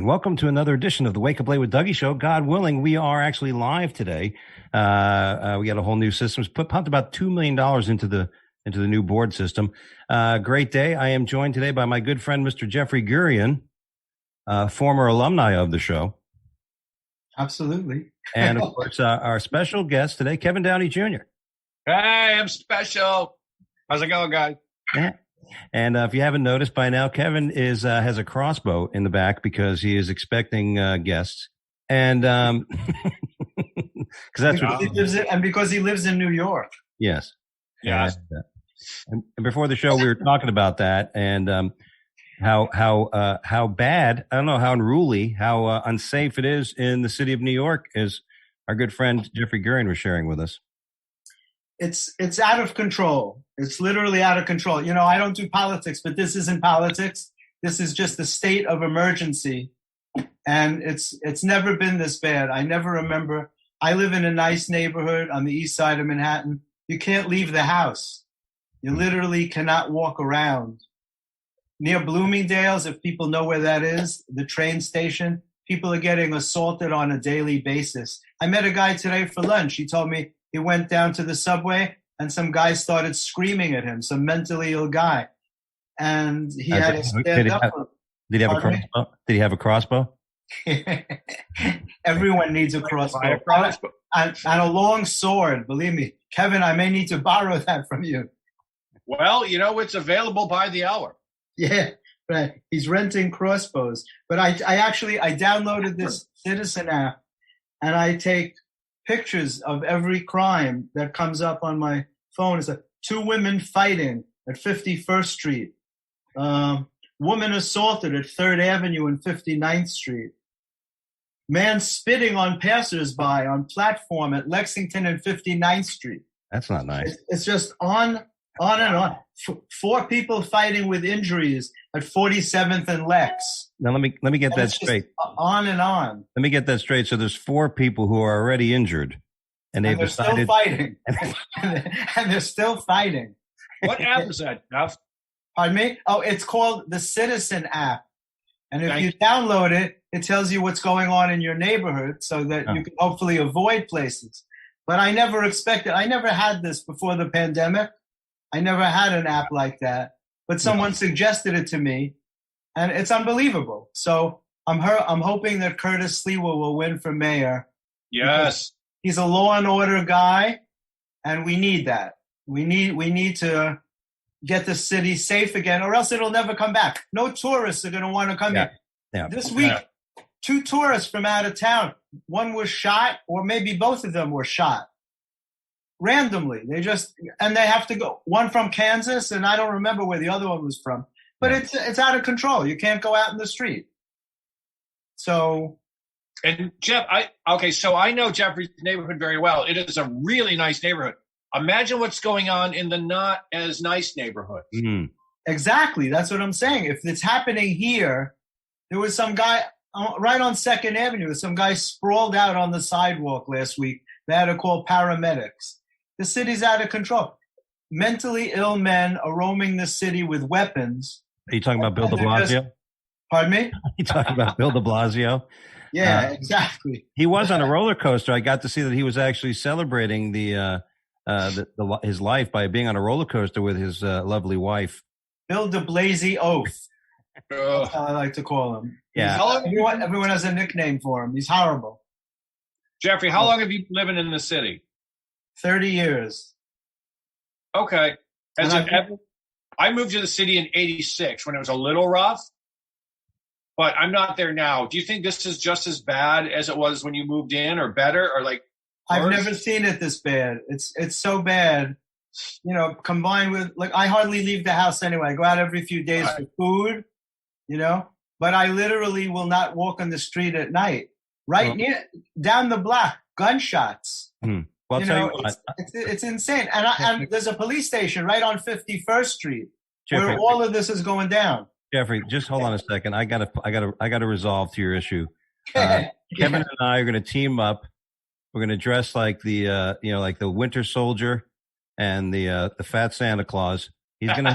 and welcome to another edition of the Wake Up Late with Dougie show. God willing, we are actually live today. We got a whole new system. Pumped about $2 million into the new board system. Great day. I am joined today by my good friend, Mr. Jeffrey Gurian, former alumni of the show. Absolutely. And of course, our special guest today, Kevin Downey Jr. Hey, I'm special. How's it going, guys? Yeah. And if you haven't noticed by now, Kevin has a crossbow in the back because he is expecting guests, and because that's because he lives in, and because he lives in New York. Yes, yes. And before the show, we were talking about that and how bad, I don't know, how unruly, how unsafe it is in the city of New York, as our good friend Jeffrey Gurian was sharing with us. It's out of control. It's literally out of control. You know, I don't do politics, but this isn't politics. This is just a state of emergency. And it's never been this bad. I never remember. I live in a nice neighborhood on the east side of Manhattan. You can't leave the house. You literally cannot walk around. Near Bloomingdale's, if people know where that is, the train station, people are getting assaulted on a daily basis. I met a guy today for lunch. He told me he went down to the subway and some guy started screaming at him, some mentally ill guy. And he had to stand up. Did he have a crossbow? Did he have a crossbow? Everyone needs a crossbow. And a long sword, believe me. Kevin, I may need to borrow that from you. Well, you know, it's available by the hour. Yeah, right. He's renting crossbows. But I downloaded this Citizen app and I take pictures of every crime that comes up on my phone. It's like 2 women fighting at 51st Street. Woman assaulted at 3rd Avenue and 59th Street. Man spitting on passersby on platform at Lexington and 59th Street. That's not nice. It's just on and on. 4 people fighting with injuries at 47th and Lex. Now let me get that straight. On and on. Let me get that straight. So there's 4 people who are already injured, and they've decided still fighting. And they're still fighting. What app is that, Jeff? Pardon me? Oh, it's called the Citizen app. And if you download it, it tells you what's going on in your neighborhood so that you can hopefully avoid places. But I never had this before the pandemic. I never had an app like that. But someone suggested it to me, and it's unbelievable. So I'm hoping that Curtis Sliwa will win for mayor. Yes. He's a law and order guy, and we need that. We need to get the city safe again, or else it'll never come back. No tourists are going to want to come here. Yeah. This week, 2 tourists from out of town. One was shot, or maybe both of them were shot. Randomly. They have to go. One from Kansas, and I don't remember where the other one was from. But it's out of control. You can't go out in the street. So. And Jeff, so I know Jeffrey's neighborhood very well. It is a really nice neighborhood. Imagine what's going on in the not as nice neighborhoods. Mm-hmm. Exactly. That's what I'm saying. If it's happening here, there was some guy right on 2nd Avenue. Some guy sprawled out on the sidewalk last week. They had to call paramedics. The city's out of control. Mentally ill men are roaming the city with weapons. Are you talking about Bill de Blasio? Pardon me? Are you talking about Bill de Blasio? Yeah, exactly. He was on a roller coaster. I got to see that he was actually celebrating his life by being on a roller coaster with his lovely wife. Bill de Blasio. That's how I like to call him. Yeah. Everyone has a nickname for him. He's horrible. Jeffrey, how long have you been living in the city? 30 years. Okay. I moved to the city in 86 when it was a little rough, but I'm not there now. Do you think this is just as bad as it was when you moved in, or better, or like worse? I've never seen it this bad. It's so bad, you know, combined with, like, I hardly leave the house anyway. I go out every few days for food, you know, but I literally will not walk on the street at night. Near, down the block, gunshots. Well, I'll tell you what. It's insane. And there's a police station right on 51st Street where all of this is going down. Jeffrey, just hold on a second. I gotta resolve to your issue. Kevin and I are going to team up. We're going to dress like the the Winter Soldier and the Fat Santa Claus. He's going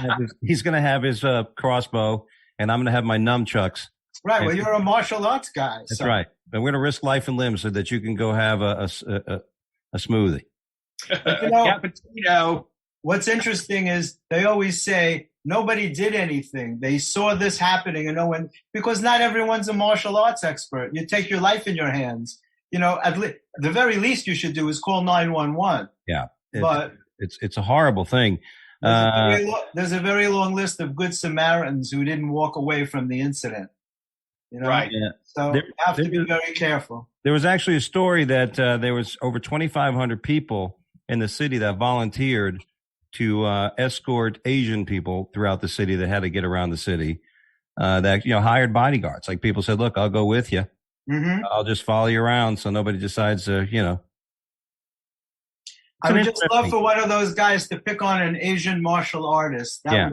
to have his crossbow, and I'm going to have my nunchucks. Right. Well, you're a martial arts guy. That's right. And we're going to risk life and limb so that you can go have a smoothie. But, Cappuccino. What's interesting is they always say nobody did anything. They saw this happening and no one, because not everyone's a martial arts expert. You take your life in your hands. The very least you should do is call 911. Yeah. But it's a horrible thing. There's a very long list of good Samaritans who didn't walk away from the incident. Right. Yeah. So you have to be very careful. There was actually a story that there was over 2,500 people in the city that volunteered to escort Asian people throughout the city that had to get around the city. That hired bodyguards. Like people said, "Look, I'll go with you. Mm-hmm. I'll just follow you around, so nobody decides to, I would just love for one of those guys to pick on an Asian martial artist. That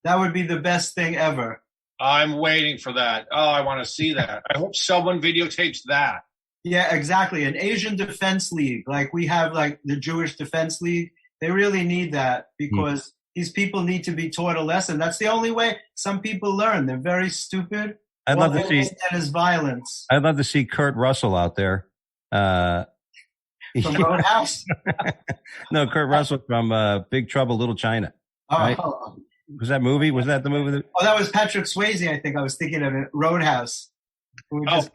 would be the best thing ever. I'm waiting for that. Oh, I want to see that. I hope someone videotapes that. Yeah, exactly. An Asian Defense League, like we have, like the Jewish Defense League. They really need that because these people need to be taught a lesson. That's the only way some people learn. They're very stupid. I'd love to see is violence. I'd love to see Kurt Russell out there. From Roadhouse? No, Kurt Russell from Big Trouble, Little China. Right? Was that movie? Was that the movie? That was Patrick Swayze. I think I was thinking of it. Roadhouse. I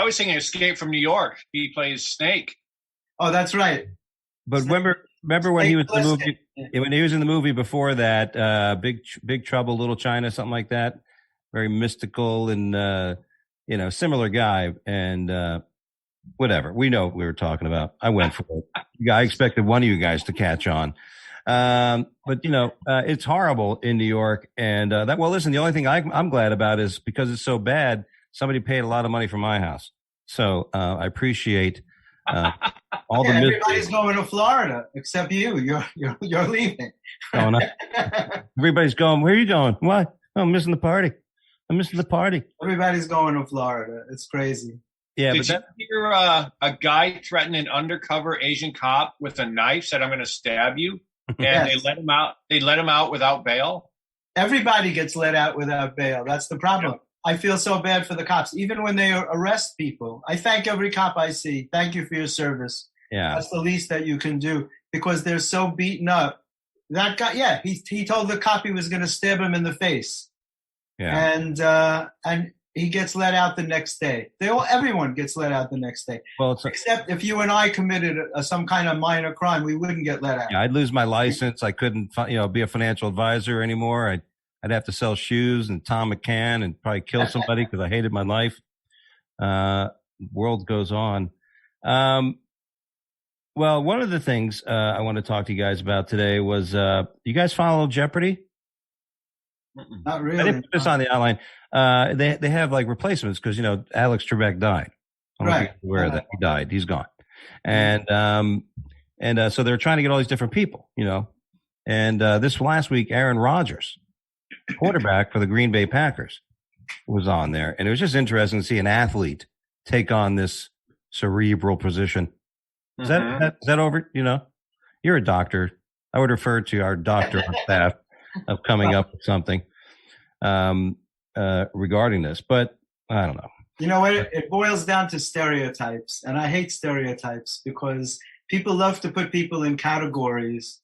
was thinking Escape from New York. He plays Snake. Oh, that's right. But remember when he was in the movie? When he was in the movie before that, Big Trouble, Little China, something like that. Very mystical and similar guy. And whatever, we know what we were talking about. I went for it. I expected one of you guys to catch on. But it's horrible in New York. And listen, the only thing I'm glad about is because it's so bad, somebody paid a lot of money for my house. So I appreciate all the everybody's going to Florida except you. You're leaving. Everybody's going. Where are you going? What? Oh, I'm missing the party. Everybody's going to Florida. It's crazy. Yeah. Did you hear a guy threaten an undercover Asian cop with a knife? Said, "I'm going to stab you," and they let him out. They let him out without bail. Everybody gets let out without bail. That's the problem. Yeah. I feel so bad for the cops. Even when they arrest people, I thank every cop I see. Thank you for your service. Yeah. That's the least that you can do because they're so beaten up. That guy, he told the cop he was going to stab him in the face. Yeah. And he gets let out the next day. Everyone gets let out the next day. Well, except if you and I committed some kind of minor crime, we wouldn't get let out. Yeah, I'd lose my license. I couldn't, be a financial advisor anymore. I'd have to sell shoes and Tom McCann and probably kill somebody because I hated my life. World goes on. Well, one of the things I want to talk to you guys about today was you guys follow Jeopardy? Not really. I didn't put this on the outline. They have like replacements because Alex Trebek died. I don't know if you're aware of that. He died. He's gone. And so they're trying to get all these different people. And this last week, Aaron Rodgers, quarterback for the Green Bay Packers, was on there, and it was just interesting to see an athlete take on this cerebral position. Is that over? You're a doctor. I would refer to our doctor on staff of coming up with something regarding this, but I don't know. You know what? It boils down to stereotypes, and I hate stereotypes because people love to put people in categories.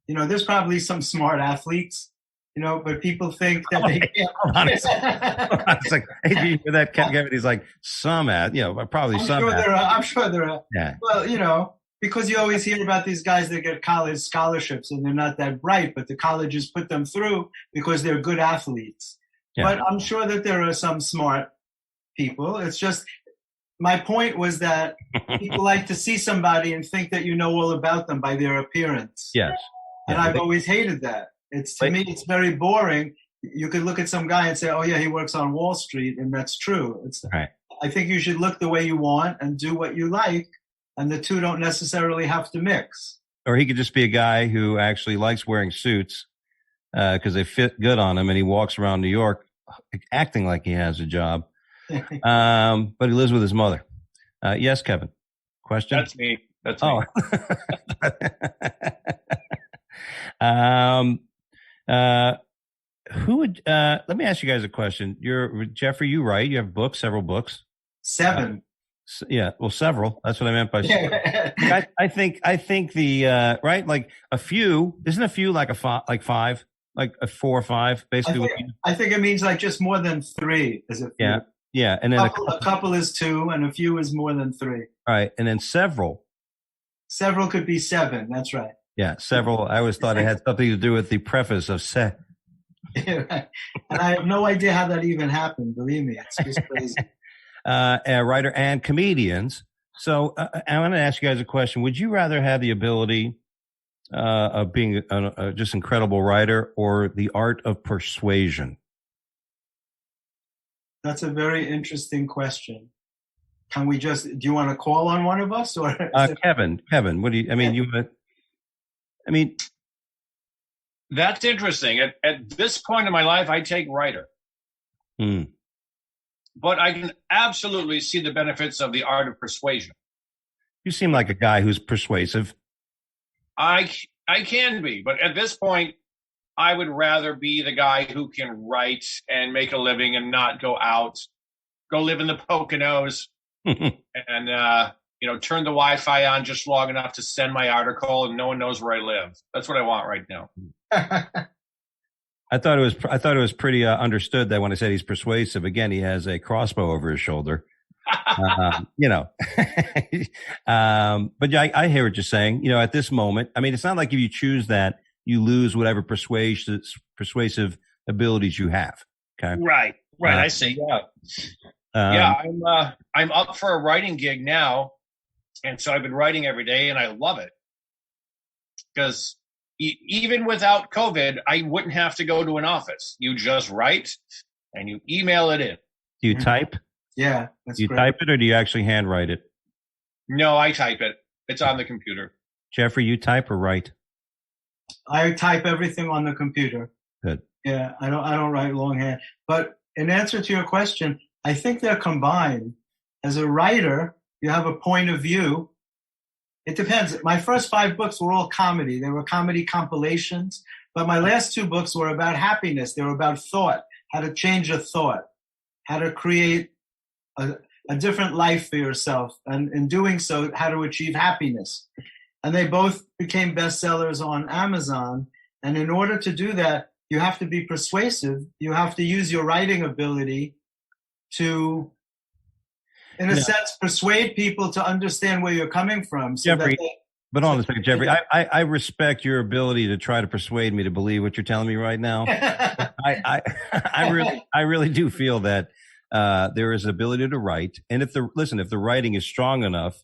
There's probably some smart athletes, but people think that they can't. It's like, hey, for that category, he's like, some probably some. I'm sure there are. Yeah. Well, because you always hear about these guys that get college scholarships and they're not that bright, but the colleges put them through because they're good athletes. Yeah. But I'm sure that there are some smart people. It's just, my point was that people like to see somebody and think that you know all about them by their appearance. Yes. And I've always hated that. To me, it's very boring. You could look at some guy and say, oh yeah, he works on Wall Street, and that's true. Right. I think you should look the way you want and do what you like, and the two don't necessarily have to mix. Or he could just be a guy who actually likes wearing suits because they fit good on him, and he walks around New York acting like he has a job. But he lives with his mother. Yes, Kevin. Question? That's me. That's me. who would, let me ask you guys a question. Jeffrey, you write, you have books, several books. 7. Yeah, well, several. That's what I meant by I think the right, like a few, isn't a few like like 5, like a 4 or 5, basically. I think it means like just more than 3 is a few. Yeah, and then a couple is 2, and a few is more than 3. Right, and then several. Several could be 7. That's right. Yeah, several. I always thought it had something to do with the preface of "se." And I have no idea how that even happened. Believe me, it's just crazy. A writer and comedians. So I want to ask you guys a question. Would you rather have the ability of being a just incredible writer or the art of persuasion? That's a very interesting question. Can we do you want to call on one of us or? Kevin, what do you, I mean, that's interesting. At this point in my life, I take writer. But I can absolutely see the benefits of the art of persuasion. You seem like a guy who's persuasive. I can be, but at this point, I would rather be the guy who can write and make a living and not go live in the Poconos and turn the Wi-Fi on just long enough to send my article and no one knows where I live. That's what I want right now. I thought it was pretty understood that when I said he's persuasive, again, he has a crossbow over his shoulder. But yeah, I hear what you're saying. At this moment, I mean, it's not like if you choose that, you lose whatever persuasive abilities you have. Okay. Right. I see. Yeah. I'm up for a writing gig now. And so I've been writing every day and I love it because even without COVID, I wouldn't have to go to an office. You just write and you email it in. Do you type? Yeah. Do you type it or do you actually handwrite it? No, I type it. It's on the computer. Jeffrey, you type or write? I type everything on the computer. Good. Yeah, I don't write longhand. But in answer to your question, I think they're combined. As a writer, you have a point of view. It depends. My first 5 books were all comedy. They were comedy compilations. But my last 2 books were about happiness. They were about thought, how to change a thought, how to create a different life for yourself. And in doing so, how to achieve happiness. And they both became bestsellers on Amazon. And in order to do that, you have to be persuasive. You have to use your writing ability to, in a sense, persuade people to understand where you're coming from. So Jeffrey, but hold on a second, Jeffrey. I respect your ability to try to persuade me to believe what you're telling me right now. I really do feel that there is an ability to write. And if the writing is strong enough,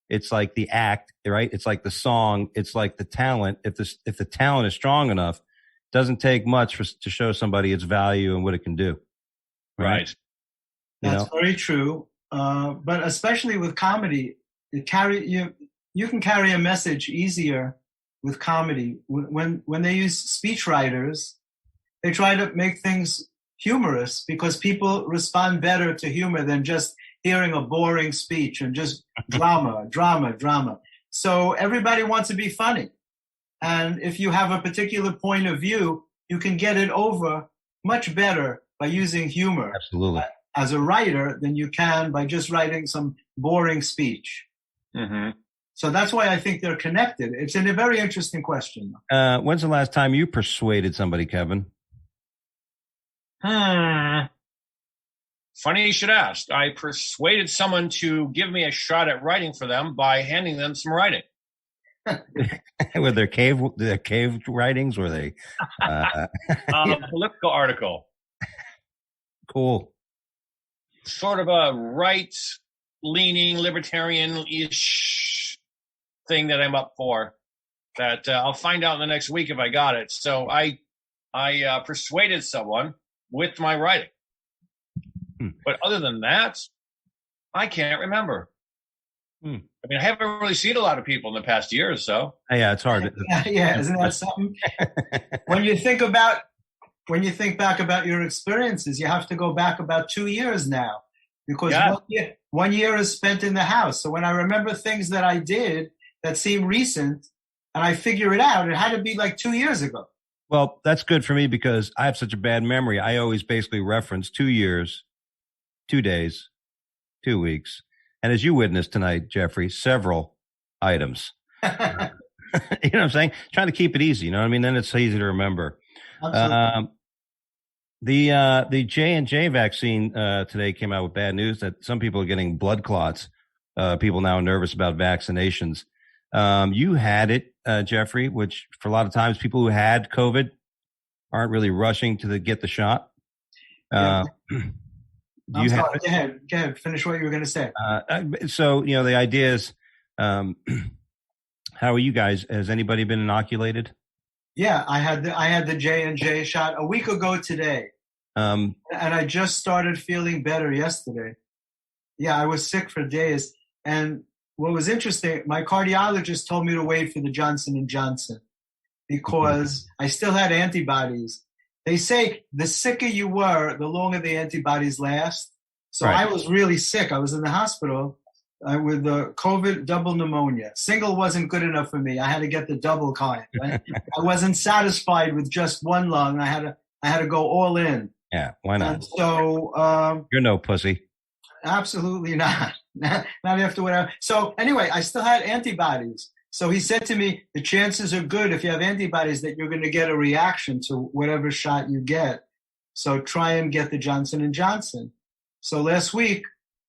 it's like the act, right? It's like the song. It's like the talent. If the talent is strong enough, it doesn't take much to show somebody its value and what it can do. Right. That's very true. But especially with comedy, you can carry a message easier with comedy. When they use speechwriters, they try to make things humorous because people respond better to humor than just hearing a boring speech and just drama. So everybody wants to be funny. And if you have a particular point of view, you can get it over much better by using humor. Absolutely. As a writer than you can by just writing some boring speech. Mm-hmm. So that's why I think they're connected. It's a very interesting question. When's the last time you persuaded somebody, Kevin? Funny you should ask. I persuaded someone to give me a shot at writing for them by handing them some writing. Were their cave writings? Were they political article? Cool. Sort of a right-leaning, libertarian-ish thing that I'm up for. That I'll find out in the next week if I got it. So I persuaded someone with my writing. But other than that, I can't remember. I mean, I haven't really seen a lot of people in the past year or so. Yeah, it's hard. Yeah, isn't that something? When you think back about your experiences, you have to go back about 2 years now because 1 year is spent in the house. So when I remember things that I did that seem recent and I figure it out, it had to be like 2 years ago. Well, that's good for me because I have such a bad memory. I always basically reference 2 years, 2 days, 2 weeks. And as you witnessed tonight, Jeffrey, several items. You know what I'm saying? Trying to keep it easy. You know what I mean? Then it's easy to remember. Absolutely. The J&J vaccine today came out with bad news that some people are getting blood clots. People now are nervous about vaccinations. You had it, Jeffrey, which for a lot of times people who had COVID aren't really rushing to get the shot. Yeah. I'm sorry. Go ahead. Finish what you were going to say. So, the idea is, how are you guys? Has anybody been inoculated? Yeah, I had the J&J shot a week ago today. And I just started feeling better yesterday. Yeah, I was sick for days. And what was interesting, my cardiologist told me to wait for the Johnson & Johnson because I still had antibodies. They say the sicker you were, the longer the antibodies last. So right. I was really sick. I was in the hospital with the COVID double pneumonia. Single wasn't good enough for me. I had to get the double kind. Right? I wasn't satisfied with just one lung. I had to go all in. Yeah, why not? And so you're no pussy. Absolutely not. Not after whatever. So anyway, I still had antibodies. So he said to me, the chances are good if you have antibodies that you're going to get a reaction to whatever shot you get. So try and get the Johnson & Johnson. So last week,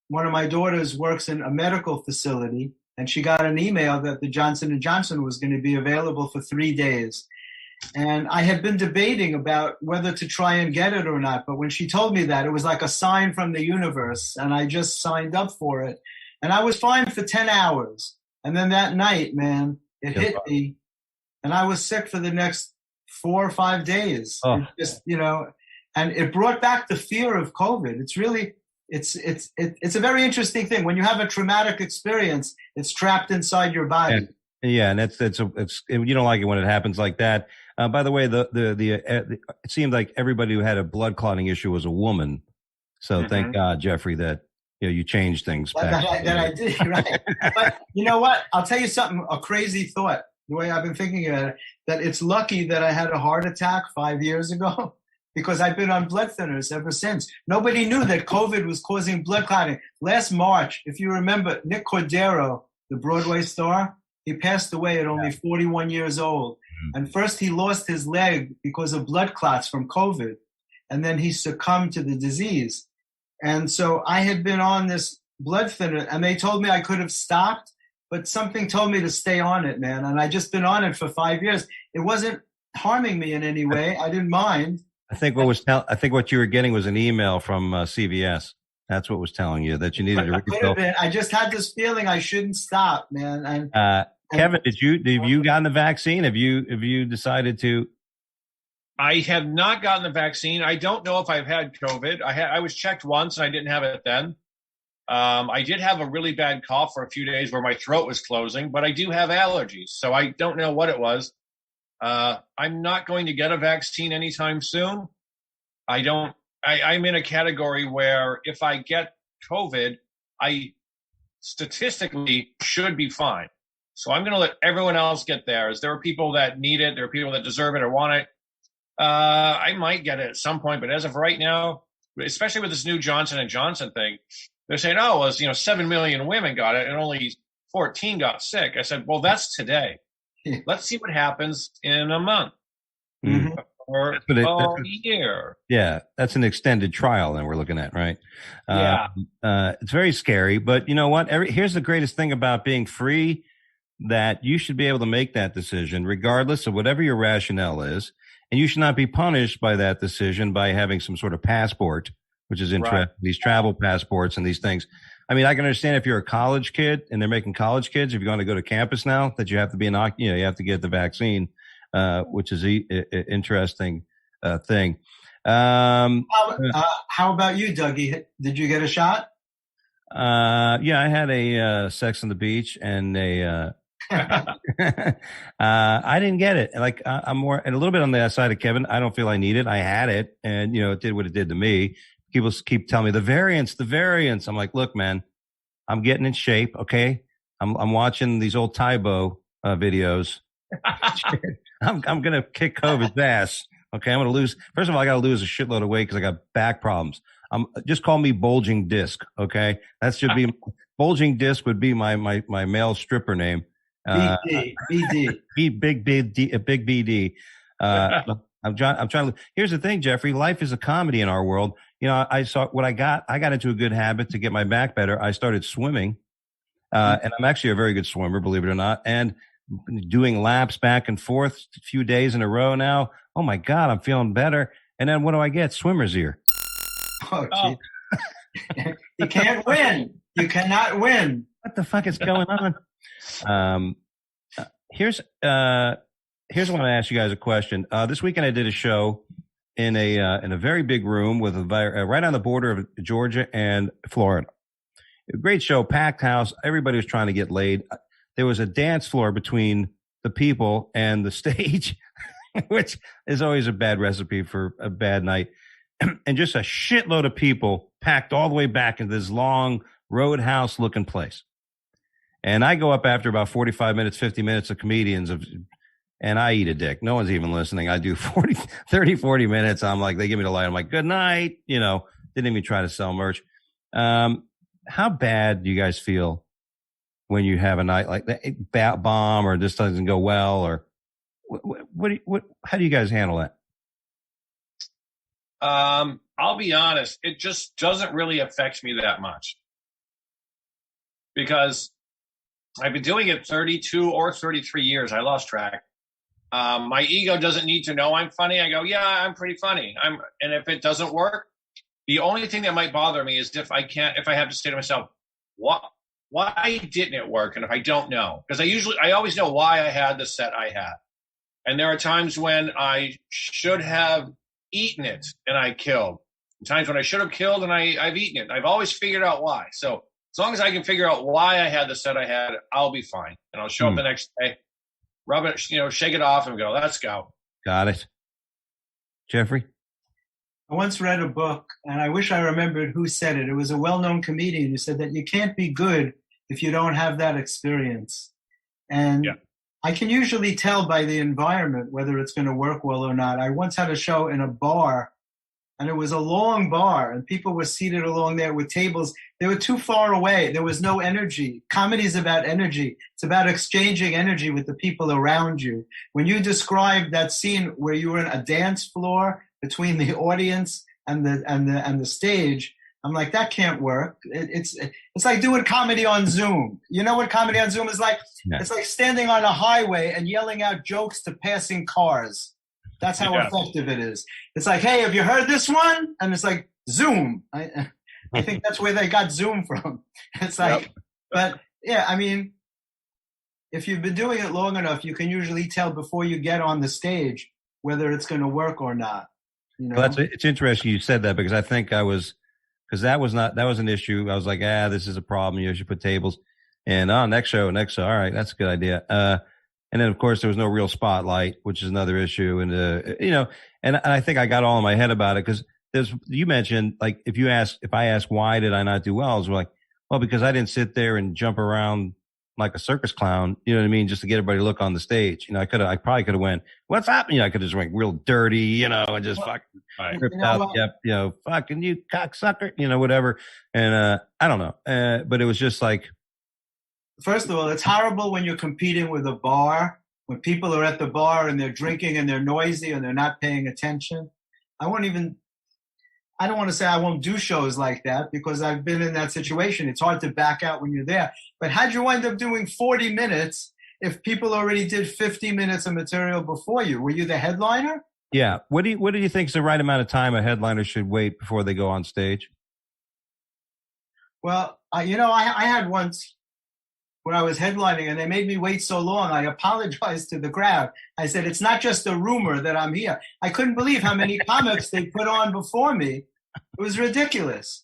one of my daughters works in a medical facility, and she got an email that the Johnson & Johnson was going to be available for 3 days. And I had been debating about whether to try and get it or not. But when she told me that, it was like a sign from the universe. And I just signed up for it. And I was fine for 10 hours. And then that night, man, it hit me. And I was sick for the next 4 or 5 days. Oh. It just, and it brought back the fear of COVID. It's really, it's a very interesting thing. When you have a traumatic experience, it's trapped inside your body. Yeah, and it's you don't like it when it happens like that. By the way, it seemed like everybody who had a blood clotting issue was a woman. So thank God, Jeffrey, that you changed things. That I did, right? But you know what? I'll tell you something. A crazy thought. The way I've been thinking about it, that it's lucky that I had a heart attack 5 years ago because I've been on blood thinners ever since. Nobody knew that COVID was causing blood clotting. Last March, if you remember, Nick Cordero, the Broadway star. He passed away at only 41 years old. And first he lost his leg because of blood clots from COVID. And then he succumbed to the disease. And so I had been on this blood thinner and they told me I could have stopped, but something told me to stay on it, man. And I just been on it for 5 years. It wasn't harming me in any way. I didn't mind. I think what you were getting was an email from CVS. That's what was telling you that you needed to refill. I just had this feeling I shouldn't stop, man. And Kevin, have you gotten the vaccine? Have you decided to? I have not gotten the vaccine. I don't know if I've had COVID. I was checked once and I didn't have it then. I did have a really bad cough for a few days where my throat was closing, but I do have allergies, so I don't know what it was. I'm not going to get a vaccine anytime soon. I'm in a category where if I get COVID, I statistically should be fine. So I'm going to let everyone else get theirs. There are people that need it. There are people that deserve it or want it. I might get it at some point, but as of right now, especially with this new Johnson & Johnson thing, they're saying, 7 million women got it and only 14 got sick. I said, well, that's today. Let's see what happens in a month. Mm-hmm. Or a year. Yeah, that's an extended trial that we're looking at, right? Yeah. It's very scary, but you know what? Here's the greatest thing about being free, that you should be able to make that decision regardless of whatever your rationale is, and you should not be punished by that decision by having some sort of passport, which is interesting, right. These travel passports and these things. I mean, I can understand if you're a college kid and they're making college kids, if you're going to go to campus now, that you have to be you have to get the vaccine. Which is an interesting thing. How about you, Dougie? Did you get a shot? Yeah, I had a Sex on the Beach and I didn't get it. Like I'm more and a little bit on the side of Kevin. I don't feel I need it. I had it, and it did what it did to me. People keep telling me the variants. I'm like, look, man, I'm getting in shape. Okay, I'm watching these old Tybo videos. I'm going to kick COVID's ass. Okay. I'm going to lose. First of all, I got to lose a shitload of weight because I got back problems. Just call me bulging disc. Okay. That should be bulging disc would be my male stripper name. BD. Big BD. I'm trying to. Here's the thing, Jeffrey. Life is a comedy in our world. I saw what I got into a good habit to get my back better. I started swimming, and I'm actually a very good swimmer, believe it or not. And doing laps back and forth a few days in a row now. Oh my God, I'm feeling better. And then what do I get? Swimmer's ear. Oh. You can't win. You cannot win. What the fuck is going on? Here's I want to ask you guys a question. This weekend I did a show in a very big room with right on the border of Georgia and Florida. A great show, packed house. Everybody was trying to get laid. There was a dance floor between the people and the stage, which is always a bad recipe for a bad night. And just a shitload of people packed all the way back into this long roadhouse looking place. And I go up after about 45 minutes, 50 minutes of comedians and I eat a dick. No one's even listening. I do 40 minutes. I'm like, they give me the light. I'm like, good night. Didn't even try to sell merch. How bad do you guys feel when you have a night like that, bomb, or this doesn't go well, or how do you guys handle that? I'll be honest. It just doesn't really affect me that much because I've been doing it 32 or 33 years. I lost track. My ego doesn't need to know I'm funny. I go, yeah, I'm pretty funny. And if it doesn't work, the only thing that might bother me is if I have to say to myself, why didn't it work? And if I don't know, because I always know why I had the set I had. And there are times when I should have eaten it and I killed. Times when I should have killed and I've eaten it. I've always figured out why. So as long as I can figure out why I had the set I had, I'll be fine. And I'll show up the next day, rub it, shake it off and go, let's go. Got it. Jeffrey? I once read a book, and I wish I remembered who said it. It was a well-known comedian who said that you can't be good if you don't have that experience. And I can usually tell by the environment whether it's going to work well or not. I once had a show in a bar, and it was a long bar, and people were seated along there with tables. They were too far away. There was no energy. Comedy is about energy. It's about exchanging energy with the people around you. When you described that scene where you were in a dance floor between the audience and the stage, I'm like, that can't work. It's like doing comedy on Zoom. You know what comedy on Zoom is like? Yeah. It's like standing on a highway and yelling out jokes to passing cars. That's how effective it is. It's like, hey, have you heard this one? And it's like, Zoom. I think that's where they got Zoom from. It's like, but yeah, I mean, if you've been doing it long enough, you can usually tell before you get on the stage whether it's going to work or not. Well, it's interesting you said that, because I think that was an issue. I was like, this is a problem. You should put tables. And next show. All right, that's a good idea. And then of course there was no real spotlight, which is another issue. And and I think I got all in my head about it, because you mentioned, like, if I ask why did I not do well, I was like, well, because I didn't sit there and jump around like a circus clown, you know what I mean? Just to get everybody to look on the stage. I probably could have went, what's happening? I could have just went real dirty, and just fucking ripped out, fucking you cocksucker, whatever. And, I don't know. But it was just like. First of all, it's horrible when you're competing with a bar, when people are at the bar and they're drinking and they're noisy and they're not paying attention. I don't want to say I won't do shows like that, because I've been in that situation. It's hard to back out when you're there. But how'd you wind up doing 40 minutes if people already did 50 minutes of material before you? Were you the headliner? Yeah. What do you think is the right amount of time a headliner should wait before they go on stage? Well, I had once when I was headlining and they made me wait so long, I apologized to the crowd. I said, it's not just a rumor that I'm here. I couldn't believe how many comics they put on before me. It was ridiculous.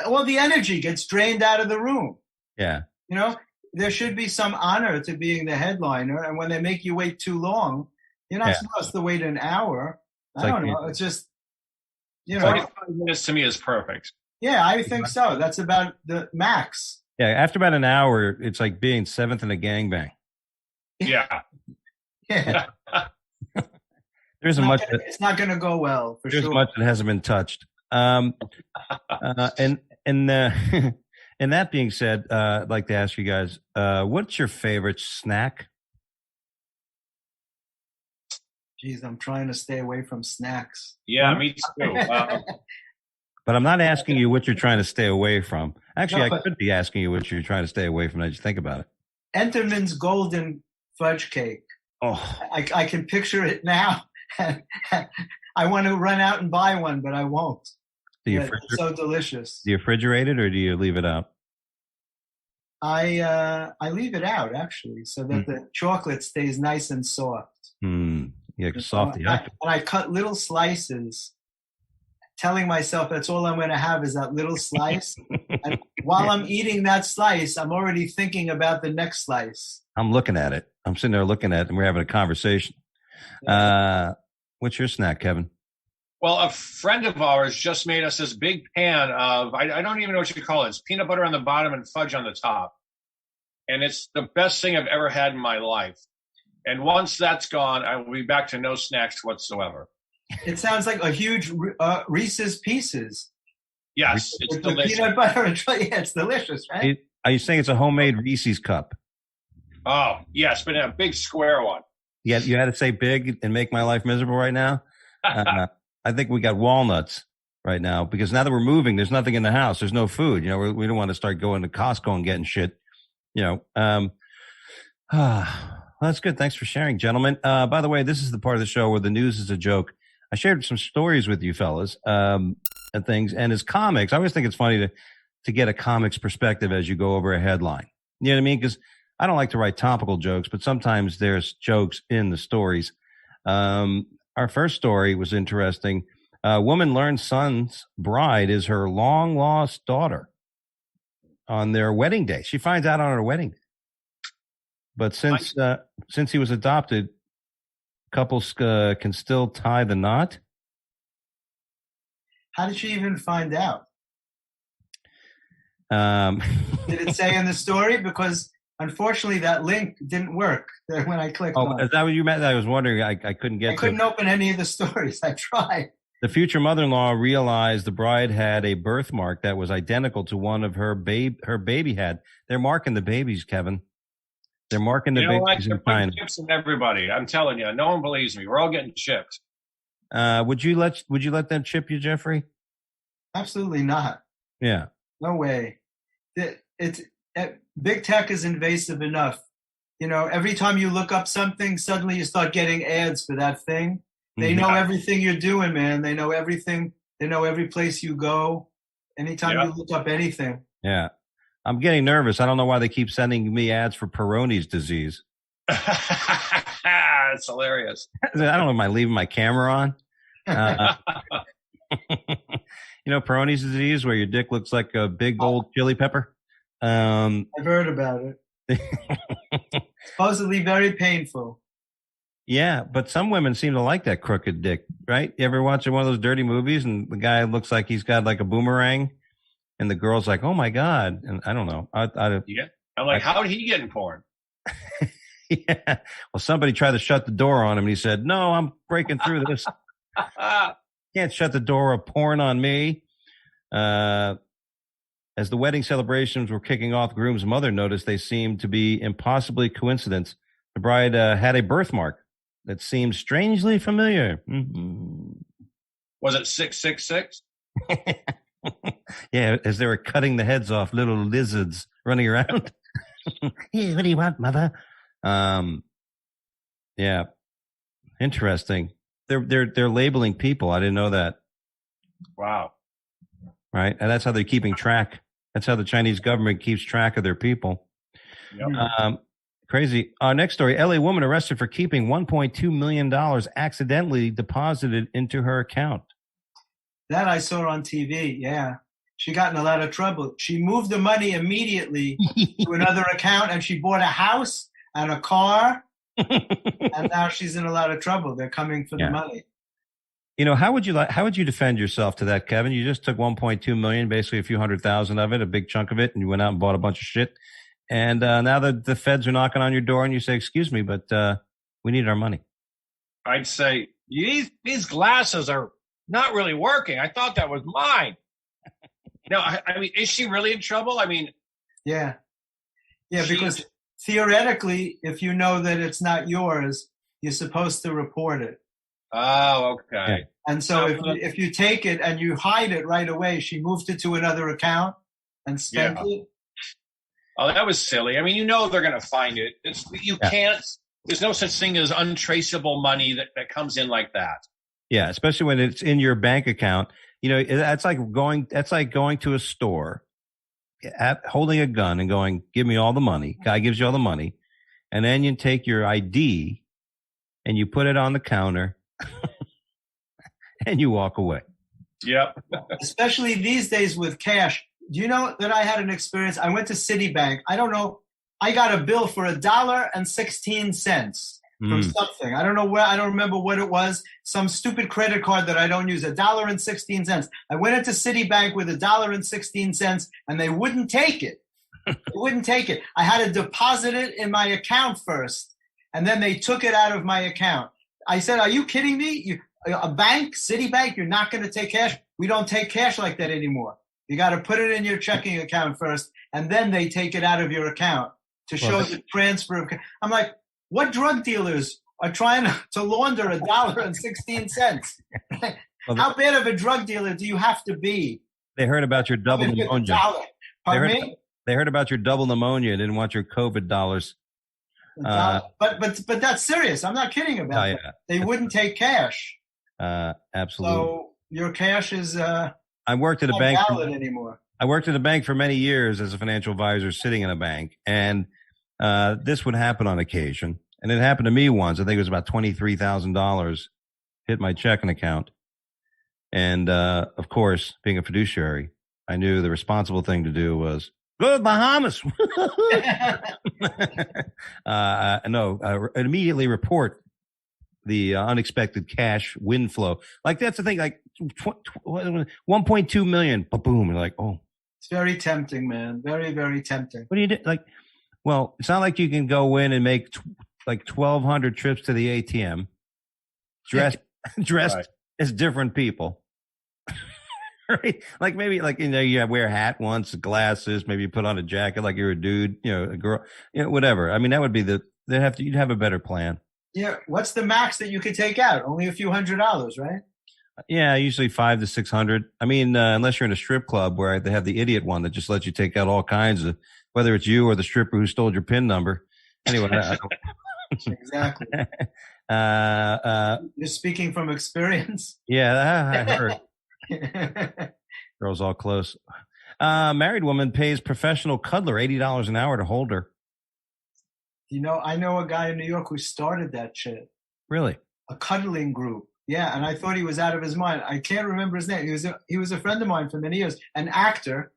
All the energy gets drained out of the room. Yeah. There should be some honor to being the headliner. And when they make you wait too long, you're not supposed to wait an hour. I don't know. It's just, 45 minutes to me is perfect. Yeah, I think so. That's about the max. Yeah, after about an hour, it's like being seventh in a gangbang. Yeah. Yeah. There isn't much. It's not going to go well for there's sure. much that hasn't been touched. And and that being said, I'd like to ask you guys, what's your favorite snack? Geez, I'm trying to stay away from snacks. Yeah, me too. But I'm not asking you what you're trying to stay away from. Actually, I could be asking you what you're trying to stay away from. Now that you think about it. Entenmann's golden fudge cake. Oh, I can picture it now. I want to run out and buy one, but I won't. It's so delicious. Do you refrigerate it or do you leave it out? I leave it out actually, so that the chocolate stays nice and soft. Yeah, softy. And I cut little slices, telling myself that's all I'm going to have is that little slice. And while I'm eating that slice, I'm already thinking about the next slice. I'm looking at it. I'm sitting there looking at it, and we're having a conversation. What's your snack, Kevin? Well, a friend of ours just made us this big pan of, I don't even know what you call it. It's peanut butter on the bottom and fudge on the top. And it's the best thing I've ever had in my life. And once that's gone, I will be back to no snacks whatsoever. It sounds like a huge Reese's Pieces. Yes, it's delicious. Peanut butter and it's delicious, right? Are you saying it's a homemade Reese's cup? Oh, yes, but in a big square one. Yeah, you had to say big and make my life miserable right now. I think we got walnuts right now because now that we're moving, there's nothing in the house. There's no food. You know, we don't want to start going to Costco and getting shit. You know, that's good. Thanks for sharing, gentlemen. By the way, this is the part of the show where the news is a joke. I shared some stories with you fellas and things. And as comics, I always think it's funny to get a comic's perspective as you go over a headline. You know what I mean? Because I don't like to write topical jokes, but sometimes there's jokes in the stories. Our first story was interesting. A woman learns son's bride is her long-lost daughter on their wedding day. She finds out on her wedding day. But since he was adopted, couples can still tie the knot. How did she even find out? Did it say in the story? Because unfortunately, that link didn't work when I clicked on it. Is that what you meant? I was wondering. I couldn't get. I couldn't open any of the stories. I tried. The future mother-in-law realized the bride had a birthmark that was identical to one of her baby had. They're marking the babies, Kevin. They're marking the babies in China. Chips in everybody. I'm telling you, no one believes me. We're all getting chipped. Would you let them chip you, Jeffrey? Absolutely not. Yeah. No way. Big tech is invasive enough. You know, every time you look up something, suddenly you start getting ads for that thing. They know everything you're doing, man. They know everything. They know every place you go. Anytime you look up anything. Yeah. I'm getting nervous. I don't know why they keep sending me ads for Peyronie's disease. It's hilarious. I don't know. Am I leaving my camera on? You know, Peyronie's disease, where your dick looks like a big old chili pepper. I've heard about it. Supposedly very painful. Yeah, but some women seem to like that crooked dick, right? You ever watch one of those dirty movies and the guy looks like he's got like a boomerang and the girl's like, oh my God. And I don't know. Yeah. I'm like, how did he get in porn? Yeah. Well, somebody tried to shut the door on him and he said, no, I'm breaking through this. Can't shut the door of porn on me. As the wedding celebrations were kicking off, the groom's mother noticed they seemed to be impossibly coincidence. The bride had a birthmark that seemed strangely familiar. Mm-hmm. Was it 666? Yeah, as they were cutting the heads off little lizards running around. Hey, what do you want, mother? Yeah, interesting. They're labeling people. I didn't know that. Wow. Right, and that's how they're keeping track. That's how the Chinese government keeps track of their people. Yep. Crazy. Our next story: LA woman arrested for keeping $1.2 million accidentally deposited into her account. That I saw on TV. Yeah, she got in a lot of trouble. She moved the money immediately to another account, and she bought a house and a car, and now she's in a lot of trouble. They're coming for the money. You know, how would you defend yourself to that, Kevin? You just took 1.2 million, basically a few 100,000 of it, a big chunk of it, and you went out and bought a bunch of shit. And now the feds are knocking on your door, and you say, "Excuse me, but we need our money." I'd say these glasses are not really working. I thought that was mine. No, I mean, is she really in trouble? I mean, yeah, because theoretically, if you know that it's not yours, you're supposed to report it. Oh, okay. Yeah. And so if you take it and you hide it right away, she moved it to another account and spent it. Oh, that was silly. I mean, you know they're going to find it. Can't. There's no such thing as untraceable money that comes in like that. Yeah, especially when it's in your bank account. You know, that's like going to a store, holding a gun and going, "Give me all the money." Guy gives you all the money, and then you take your ID and you put it on the counter, and you walk away. Yep. Especially these days with cash. Do you know that I had an experience? I went to Citibank. I don't know. I got a bill for $1.16 from something. I don't know where. I don't remember what it was. Some stupid credit card that I don't use. $1.16. I went into Citibank with $1.16, and they wouldn't take it. They wouldn't take it. I had to deposit it in my account first, and then they took it out of my account. I said, "Are you kidding me? A bank, Citibank, you're not going to take cash? We don't take cash like that anymore. You got to put it in your checking account first, and then they take it out of your account to show the transfer of." I'm like, what drug dealers are trying to launder $1.16? How bad of a drug dealer do you have to be? They heard about your double pneumonia. They heard about your double pneumonia and didn't want your COVID dollars. But that's serious. I'm not kidding about that. Yeah. They wouldn't take cash. Absolutely. So your cash is I worked at a bank anymore. I worked at a bank for many years as a financial advisor sitting in a bank, and this would happen on occasion. And it happened to me once. I think it was about $23,000 hit my checking account. And of course, being a fiduciary, I knew the responsible thing to do was go to the Bahamas. Immediately report the unexpected cash wind flow. Like that's the thing, like 1.2 million, boom. You're like, oh. It's very tempting, man. Very, very tempting. What do you do? Like, well, it's not like you can go in and make like 1,200 trips to the ATM, dressed right. as different people. Right? Like maybe like, you wear a hat once, glasses, maybe you put on a jacket like you're a dude, a girl, whatever. I mean, that would be you'd have a better plan. Yeah. What's the max that you could take out? Only a few $100s, right? Yeah, usually $500 to $600. I mean, unless you're in a strip club where they have the idiot one that just lets you take out all kinds of, whether it's you or the stripper who stole your PIN number. Anyway. Exactly. You're speaking from experience. Yeah, I heard. Girls all close. Married woman pays professional cuddler $80 an hour to hold her. I know a guy in New York who started that shit. Really? A cuddling group. Yeah, and I thought he was out of his mind. I can't remember his name. He was a friend of mine for many years, an actor.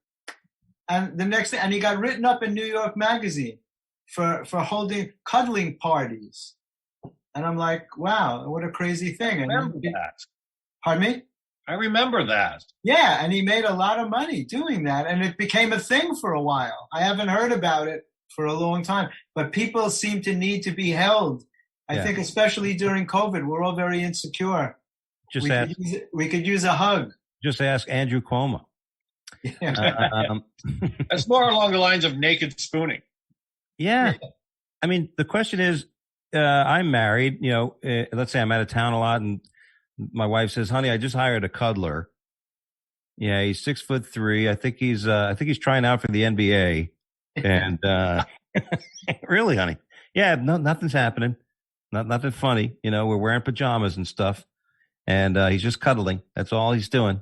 And the next thing, and he got written up in New York Magazine for holding cuddling parties. And I'm like, wow, what a crazy thing. I remember that. Pardon me? I remember that. Yeah, and he made a lot of money doing that. And it became a thing for a while. I haven't heard about it for a long time. But people seem to need to be held. I think especially during COVID, we're all very insecure. We could use a hug. Just ask Andrew Cuomo. That's more along the lines of naked spooning. Yeah. I mean, the question is, I'm married, let's say I'm out of town a lot and my wife says, honey, I just hired a cuddler. Yeah. He's 6'3". I think he's trying out for the NBA. And, really, honey. Yeah. No, nothing's happening. Nothing funny. We're wearing pajamas and stuff. And, he's just cuddling. That's all he's doing.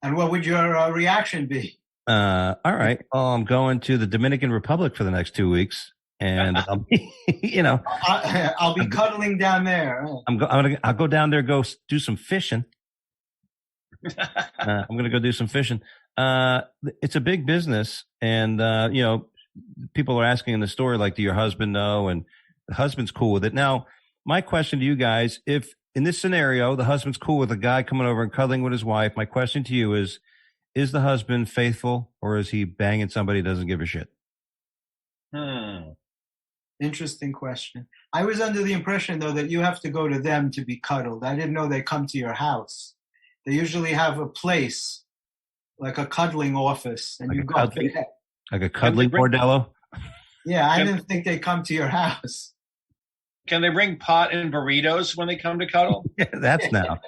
And what would your reaction be? All right. Well, I'm going to the Dominican Republic for the next 2 weeks. And I'll be, I'll be cuddling down there. I'll go down there, go do some fishing. I'm going to go do some fishing. It's a big business. And, people are asking in the story, like, do your husband know? And the husband's cool with it. Now, my question to you guys, if in this scenario, the husband's cool with a guy coming over and cuddling with his wife, my question to you is the husband faithful or is he banging somebody who doesn't give a shit? Interesting question. I was under the impression, though, that you have to go to them to be cuddled. I didn't know they come to your house. They usually have a place, like a cuddling office, and Like you a go cuddling- there. Like a cuddling bordello? Yeah, I didn't think they come to your house. Can they bring pot and burritos when they come to cuddle? Yeah, that's now.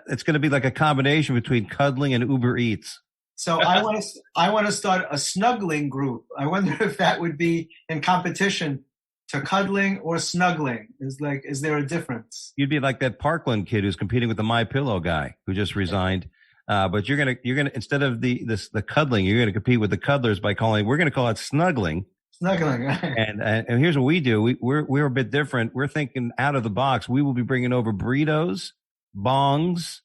It's going to be like a combination between cuddling and Uber Eats. So I want to start a snuggling group. I wonder if that would be in competition to cuddling or snuggling. Is there a difference? You'd be like that Parkland kid who's competing with the My Pillow guy who just resigned. But you're gonna instead of the cuddling, you're gonna compete with the cuddlers by we're gonna call it snuggling. Snuggling. And here's what we do. We're a bit different. We're thinking out of the box. We will be bringing over burritos, bongs,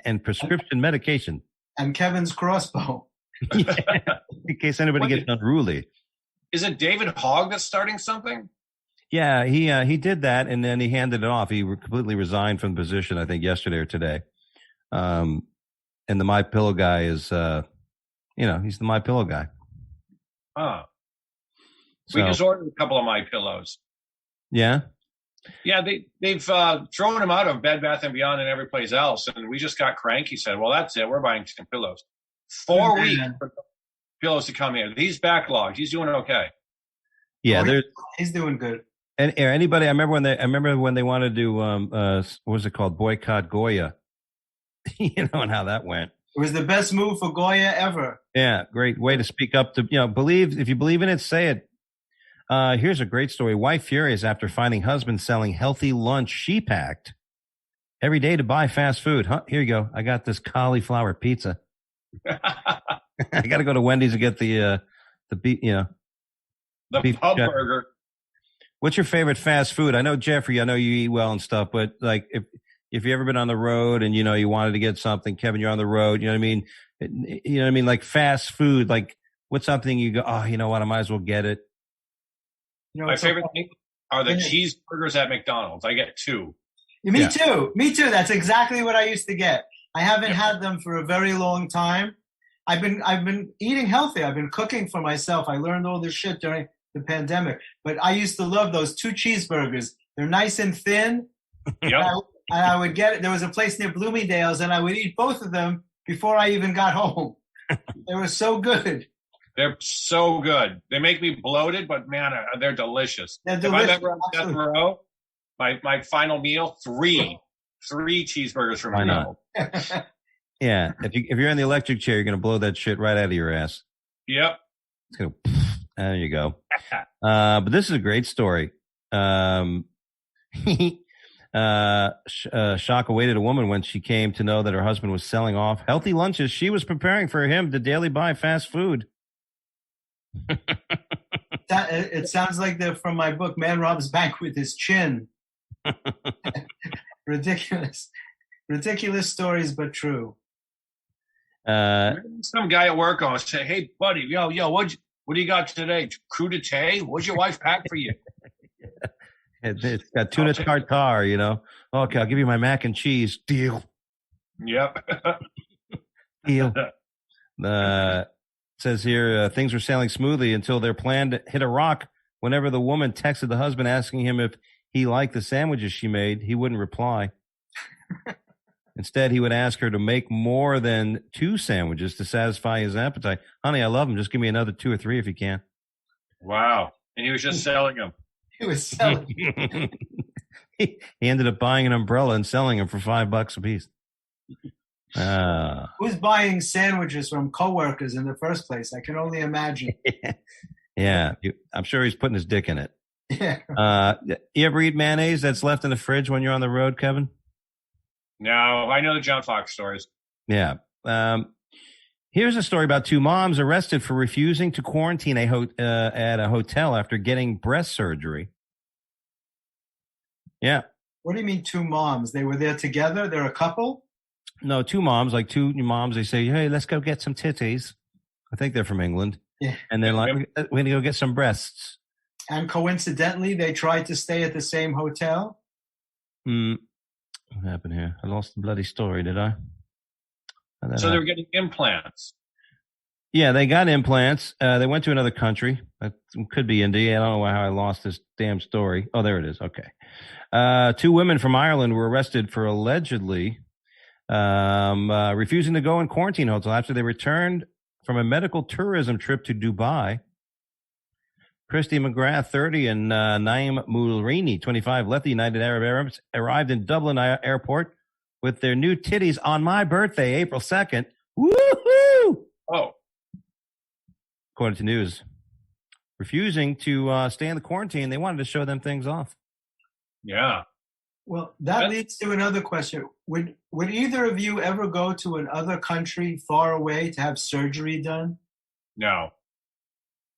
and prescription medication. And Kevin's crossbow. Yeah, in case anybody gets unruly. Is it David Hogg that's starting something? Yeah, he did that, and then he handed it off. He completely resigned from the position, I think, yesterday or today. And the My Pillow guy is, he's the My Pillow guy. Huh. We just ordered a couple of My Pillows. Yeah. Yeah, they've thrown them out of Bed Bath & Beyond and every place else, and we just got cranky. Said, well, that's it. We're buying 10 pillows. 4 weeks for pillows to come here. He's backlogged. He's doing okay. Yeah, he's doing good. And anybody, I remember when they wanted to what was it called, boycott Goya, and how that went. It was the best move for Goya ever. Yeah, great way to speak up to believe. If you believe in it, say it. Here's a great story. Wife furious after finding husband selling healthy lunch she packed every day to buy fast food. Huh? Here you go. I got this cauliflower pizza. I got to go to Wendy's to get the beef, the beef pub burger. What's your favorite fast food? I know, Jeffrey, I know you eat well and stuff, but like if you ever been on the road and, you wanted to get something, Kevin, you're on the road, you know what I mean? Like fast food, like what's something you go, oh, you know what? I might as well get it. My favorite thing are the cheeseburgers at McDonald's. I get 2. Me too. That's exactly what I used to get. I haven't had them for a very long time. I've been eating healthy. I've been cooking for myself. I learned all this shit during the pandemic. But I used to love those 2 cheeseburgers. They're nice and thin. Yep. And I would get it. There was a place near Bloomingdale's, and I would eat both of them before I even got home. They were so good. They're so good. They make me bloated, but man, they're delicious. They're delicious. If I'm ever on death row, my final meal, 3 cheeseburgers from McDonald's. Yeah, if you're in the electric chair, you're gonna blow that shit right out of your ass. Yep. It's gonna. There you go. But this is a great story. Shock awaited a woman when she came to know that her husband was selling off healthy lunches she was preparing for him to daily buy fast food. It sounds like they're from my book, Man Robs Bank with His Chin. Ridiculous stories, but true. Some guy at work on say, "Hey, buddy, yo, what do you got today? Crudité? What's your wife pack for you?" It's got tuna tartare, Okay, I'll give you my mac and cheese. Deal. Yep. Deal. Says here, things were sailing smoothly until their plan hit a rock. Whenever the woman texted the husband asking him if he liked the sandwiches she made, he wouldn't reply. Instead, he would ask her to make more than 2 sandwiches to satisfy his appetite. Honey, I love them. Just give me another 2 or 3 if you can. Wow. And he was just selling them. He was selling. He ended up buying an umbrella and selling them for $5 a piece. Who's buying sandwiches from coworkers in the first place? I can only imagine. Yeah, I'm sure he's putting his dick in it. Yeah. You ever eat mayonnaise that's left in the fridge when you're on the road, Kevin? No, I know the John Fox stories. Yeah. Here's a story about 2 moms arrested for refusing to quarantine at a hotel after getting breast surgery. Yeah. What do you mean 2 moms? They were there together? They're a couple? No, 2 moms, like 2 moms. They say, hey, let's go get some titties. I think they're from England. Yeah. And they're like, we're going to go get some breasts. And coincidentally, they tried to stay at the same hotel? What happened here? I lost the bloody story, did I? So they were getting implants. Yeah, they got implants. They went to another country. That could be India. I don't know how I lost this damn story. Oh, there it is. Okay. 2 women from Ireland were arrested for allegedly refusing to go in quarantine hotel after they returned from a medical tourism trip to Dubai. Christy McGrath, 30, and Naeem Mulrini, 25, left the United Arab Emirates, arrived in Dublin Airport with their new titties on my birthday, April 2nd. Woohoo! Oh. According to news. Refusing to stay in the quarantine. They wanted to show them things off. Yeah. Well, that leads to another question. Would either of you ever go to another country far away to have surgery done? No.